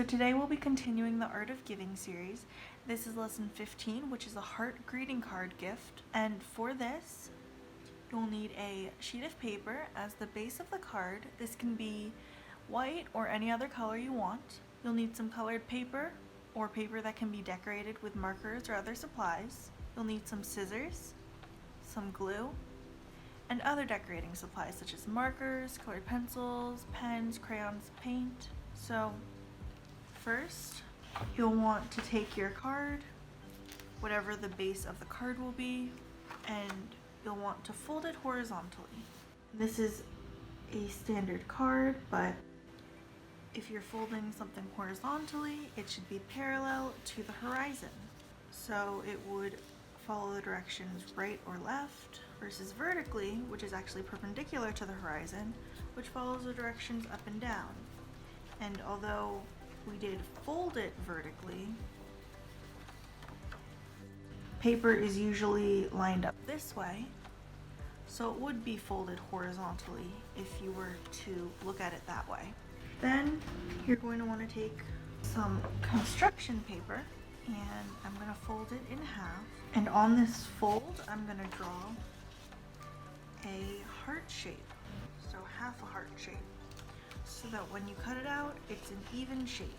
So today we'll be continuing the Art of Giving series. This is lesson 15, which is a heart greeting card gift. And for this, you'll need a sheet of paper as the base of the card. This can be white or any other color you want. You'll need some colored paper or paper that can be decorated with markers or other supplies. You'll need some scissors, some glue, and other decorating supplies such as markers, colored pencils, pens, crayons, paint. So first, you'll want to take your card, whatever the base of the card will be, and you'll want to fold it horizontally. This is a standard card, but if you're folding something horizontally, it should be parallel to the horizon. So it would follow the directions right or left, versus vertically, which is actually perpendicular to the horizon, which follows the directions up and down. And although we did fold it vertically, paper is usually lined up this way, so it would be folded horizontally if you were to look at it that way. Then you're going to want to take some construction paper, and I'm going to fold it in half. And on this fold, I'm going to draw a heart shape, so half a heart shape, so that when you cut it out, it's an even shape.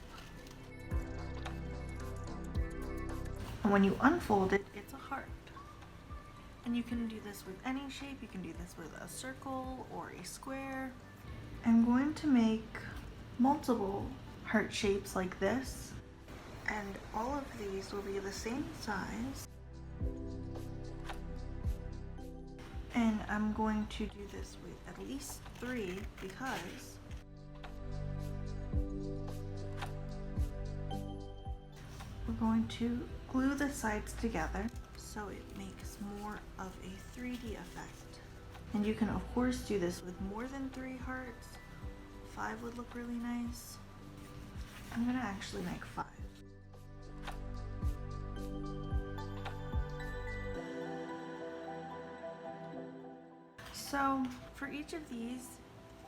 And when you unfold it, it's a heart. And you can do this with any shape. You can do this with a circle or a square. I'm going to make multiple heart shapes like this, and all of these will be the same size. And I'm going to do this with at least 3 because we're going to glue the sides together so it makes more of a 3D effect. And you can of course do this with more than 3 hearts. 5 would look really nice. I'm gonna actually make 5. So for each of these,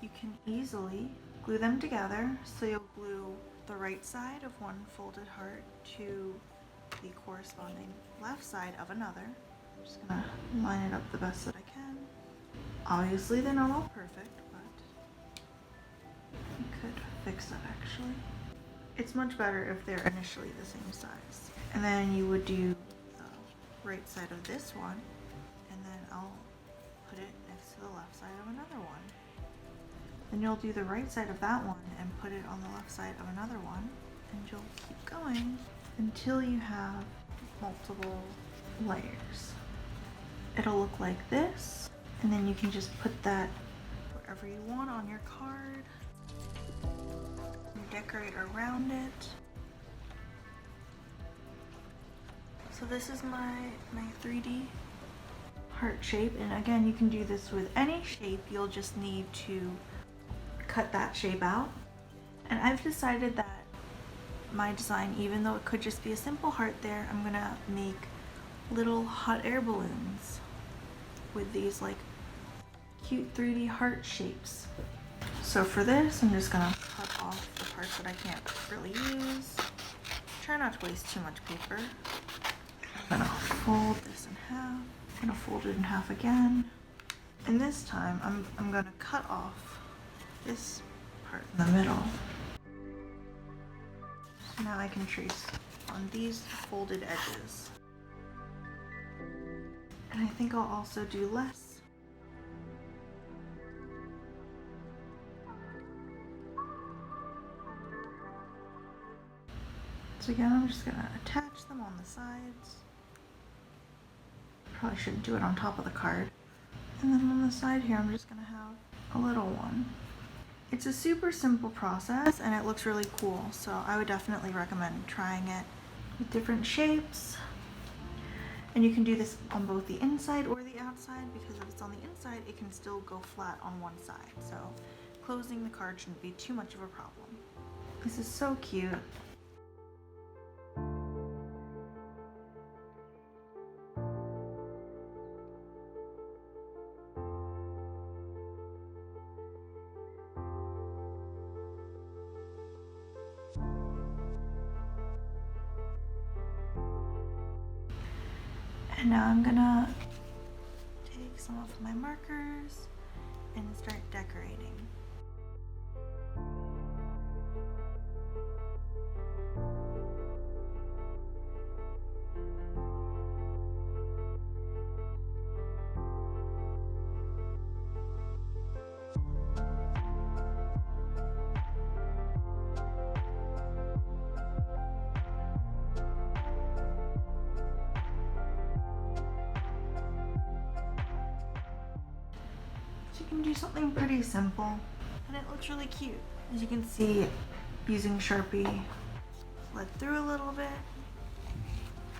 you can easily glue them together. So you'll glue the right side of one folded heart to the corresponding left side of another. I'm just gonna line it up the best that I can. Obviously they're not all perfect, but you could fix that actually. It's much better if they're initially the same size. And then you would do the right side of this one, and then I'll put it next to the left side of another one. Then you'll do the right side of that one and put it on the left side of another one, and you'll keep going until you have multiple layers. It'll look like this, and then you can just put that wherever you want on your card. You decorate around it. So this is my 3D heart shape, and again, you can do this with any shape. You'll just need to cut that shape out. And I've decided that my design, even though it could just be a simple heart there, I'm gonna make little hot air balloons with these like cute 3D heart shapes. So for this, I'm just gonna cut off the parts that I can't really use. Try not to waste too much paper. I'm gonna fold this in half. I'm gonna fold it in half again. And this time, I'm gonna cut off this part in the middle. So now I can trace on these folded edges. And I think I'll also do less. So again, I'm just gonna attach them on the sides. Probably shouldn't do it on top of the card. And then on the side here, I'm just gonna have a little one. It's a super simple process and it looks really cool, so I would definitely recommend trying it with different shapes. And you can do this on both the inside or the outside, because if it's on the inside, it can still go flat on one side. So closing the card shouldn't be too much of a problem. This is so cute. And now I'm gonna take some of my markers and start decorating. So you can do something pretty simple and it looks really cute. As you can see, using Sharpie bled through a little bit.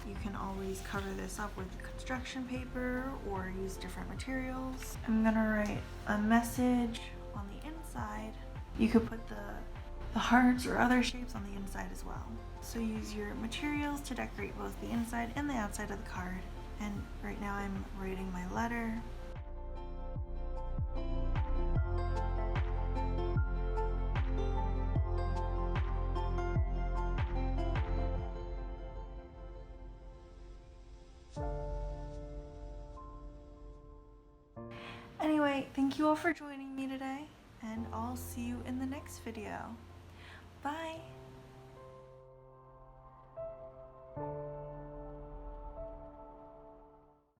You can always cover this up with construction paper or use different materials. I'm gonna write a message on the inside. You could put the hearts or other shapes on the inside as well. So use your materials to decorate both the inside and the outside of the card. And right now I'm writing my letter. Anyway, thank you all for joining me today, and I'll see you in the next video. Bye!